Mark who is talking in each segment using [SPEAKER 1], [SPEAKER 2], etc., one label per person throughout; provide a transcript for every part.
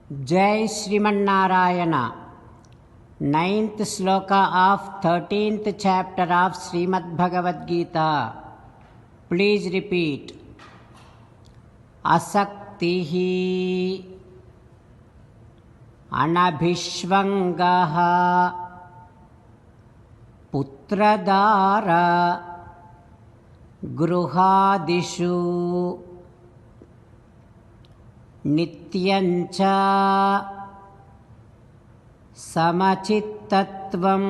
[SPEAKER 1] Jai Srimanarayana. 9th sloka of 13th chapter of Srimad Bhagavad Gita. Please repeat. Asaktihi anabhishvangaha putradara gruhadishu nityancha ಸಮಚಿತ್ತತ್ವಂ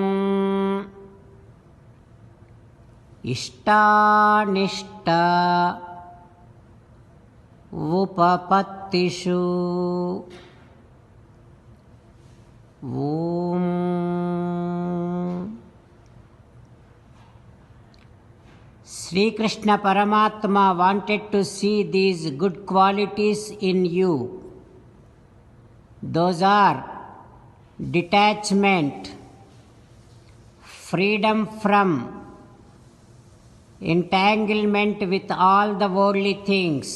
[SPEAKER 1] ಇಷ್ಟಾನಿಷ್ಟ ಉಪಪತ್ತಿಷು Om. Sri Krishna Paramatma wanted to see these good qualities in you. Those are detachment, freedom from entanglement with all the worldly things,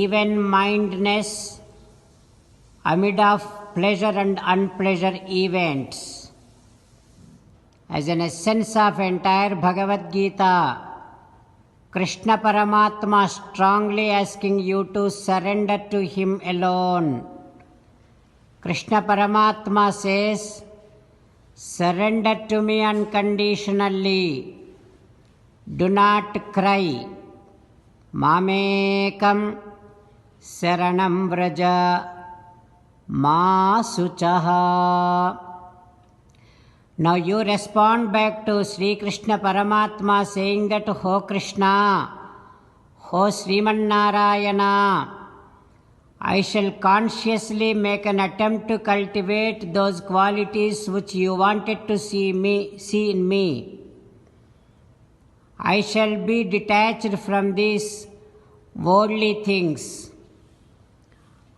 [SPEAKER 1] even-mindedness amid of pleasure and unpleasure events. As an essence of entire Bhagavad Gita, Krishna Paramatma strongly asking you to surrender to Him alone. Krishna Paramatma says, surrender to me unconditionally. Do not cry. Mamekam saranam vraja ma suchaha. Now you respond back to Sri Krishna Paramatma saying that, Ho Krishna, Ho Srimanarayana, I shall consciously make an attempt to cultivate those qualities which you wanted to see in me. I shall be detached from these worldly things.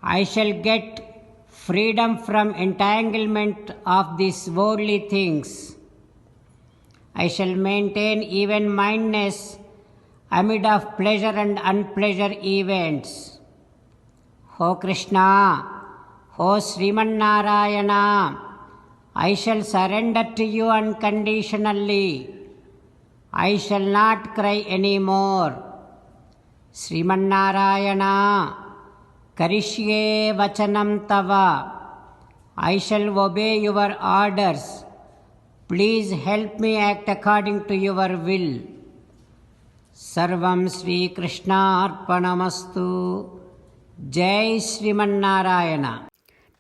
[SPEAKER 1] I shall get freedom from entanglement of these worldly things. I shall maintain even-mindedness amid of pleasure and unpleasure events. Ho Krishna, Ho Srimanarayana, I shall surrender to you unconditionally. I shall not cry anymore. Srimanarayana, Karishye Vachanam Tava, I shall obey your orders. Please help me act according to your will. Sarvam Sri Krishna Arpanamastu. Jai Srimanarayana.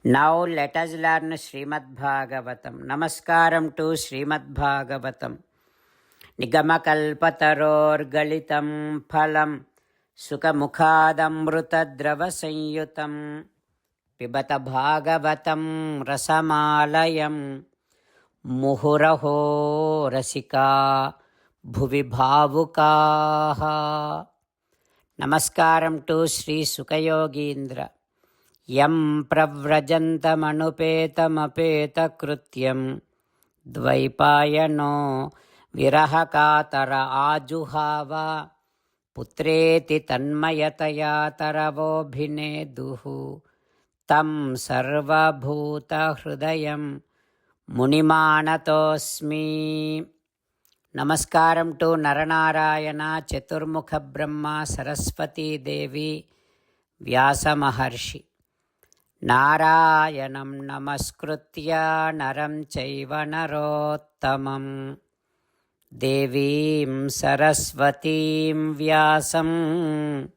[SPEAKER 1] Now let us learn Srimad Bhagavatam. Namaskaram to Srimad Bhagavatam. Nigamakalpataror galitam phalam sukamukhadamrutadravasayyutam pibata bhagavatam rasamalayam muhuraho rasika bhuvi bhavukaha. Namaskaram to Sri Sukayogindra. Yam pravrajantamanupeta dvaipayano virahakatara ajuhava putreti tanmayataya taravobhineduhu tam sarvabhuta hrudayam munimanatosmi. Namaskaram to Naranarayana, Chaturmukha Brahma, Saraswati Devi, Vyasa Maharshi. Narayanam namaskritya naram chaiva narottamam devim saraswatim vyasam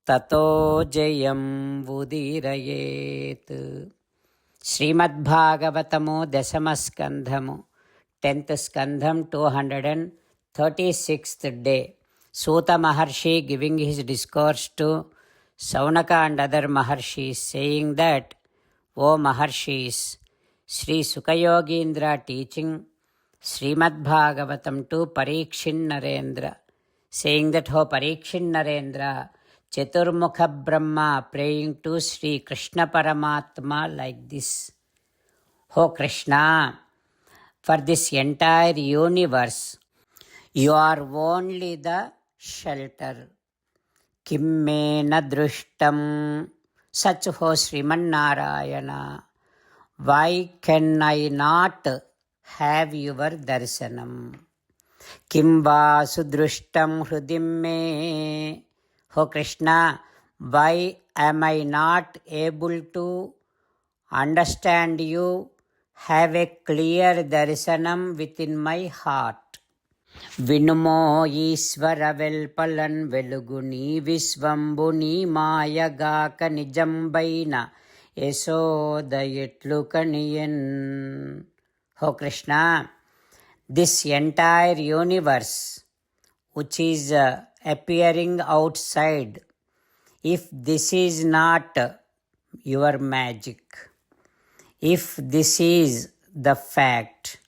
[SPEAKER 1] tato jayam vudirayet. Srimad Bhagavatamu Dasamaskandhamu 10th Skandham 236th day. Suta Maharshi giving his discourse to Saunaka and other Maharshis, saying that, O Maharshis, Sri Sukayogindra teaching Srimad Bhagavatam to Parikshin Narendra, saying that, O Parikshin Narendra, Chaturmukha Brahma praying to Sri Krishna Paramatma like this. O Krishna, for this entire universe, you are only the shelter. Kim me na drushtam such ho Srimanarayana, why can I not have your darshanam? Kim va sudrushtam hrudim me, ho Krishna, why am I not able to understand you, have a clear darshanam within my heart? వినుమో ఈశ్వర వెల్పలన్ వెలుగుని విశ్వంబుని మాయగాక నిజంబైన యశోద ఎట్లు కనియన్. హో Krishna, this entire universe which is appearing outside, if this is not your magic, if this is the fact,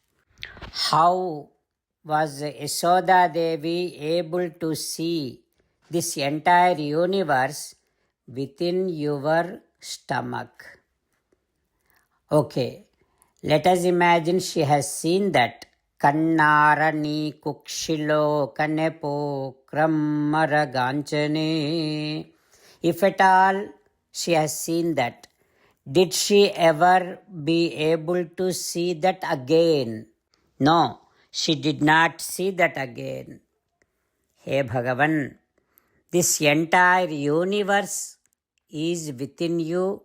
[SPEAKER 1] how was Yashoda Devi able to see this entire universe within your stomach? Okay, let us imagine she has seen that. Kannarani kukshilo kanepo krammaraganchane. If at all she has seen that, did she ever be able to see that again? No, she did not see that again. Hey Bhagavan, this entire universe is within you.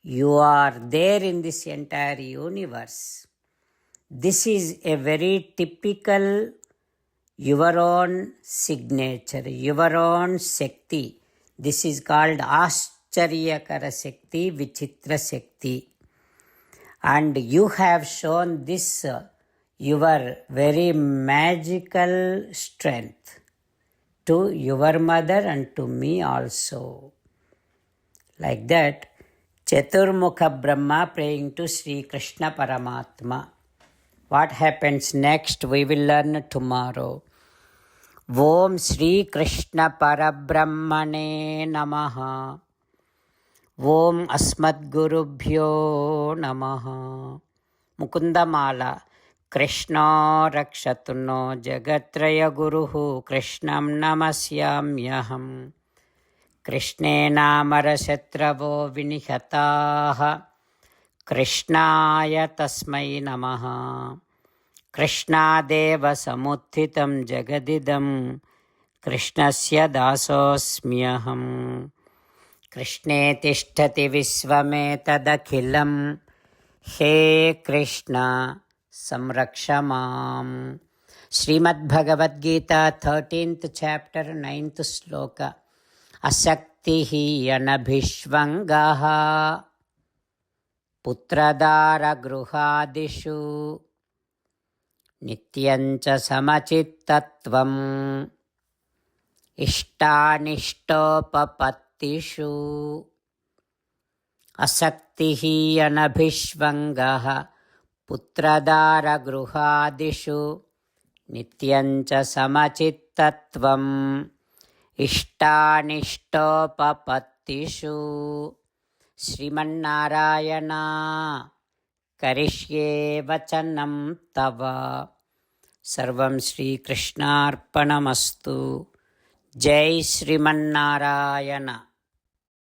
[SPEAKER 1] You are there in this entire universe. This is a very typical your own signature, your own Shakti. This is called Ascharya Shakti, Vichitra Shakti. And you have shown this your very magical strength to your mother and to me also. Like that, Chaturmukha Brahma praying to Sri Krishna Paramatma. What happens next we will learn tomorrow. Om Sri Krishna Parabrahmane Namaha. Om Asmadgurubhyo Namaha. Mukundamala. Krishna rakshatu no jagatraya guruhu Krishnam namasyamyaham. Krishne namarashatravo vinihataha. Krishnaya tasmai namaha. Krishnadeva samuthitam jagadidam. Krishnasya dasosmyaham. Krishne tishtati visvametadakhilam. He Krishna samrakshamam. Srimad Bhagavad Gita 13th chapter 9th sloka. Asaktihi anabhishvangaha putradara gruhadishu nityancha samachittatvam ishtanishtopapatishu. Asaktihi anabhishvangaha putradara gruhadishu nityancha samachittatvam ishtanishtopapatishu. Srimannarayana karishye vachanam tava. Sarvam Shri Krishnarpanamastu. Jai Srimannarayana.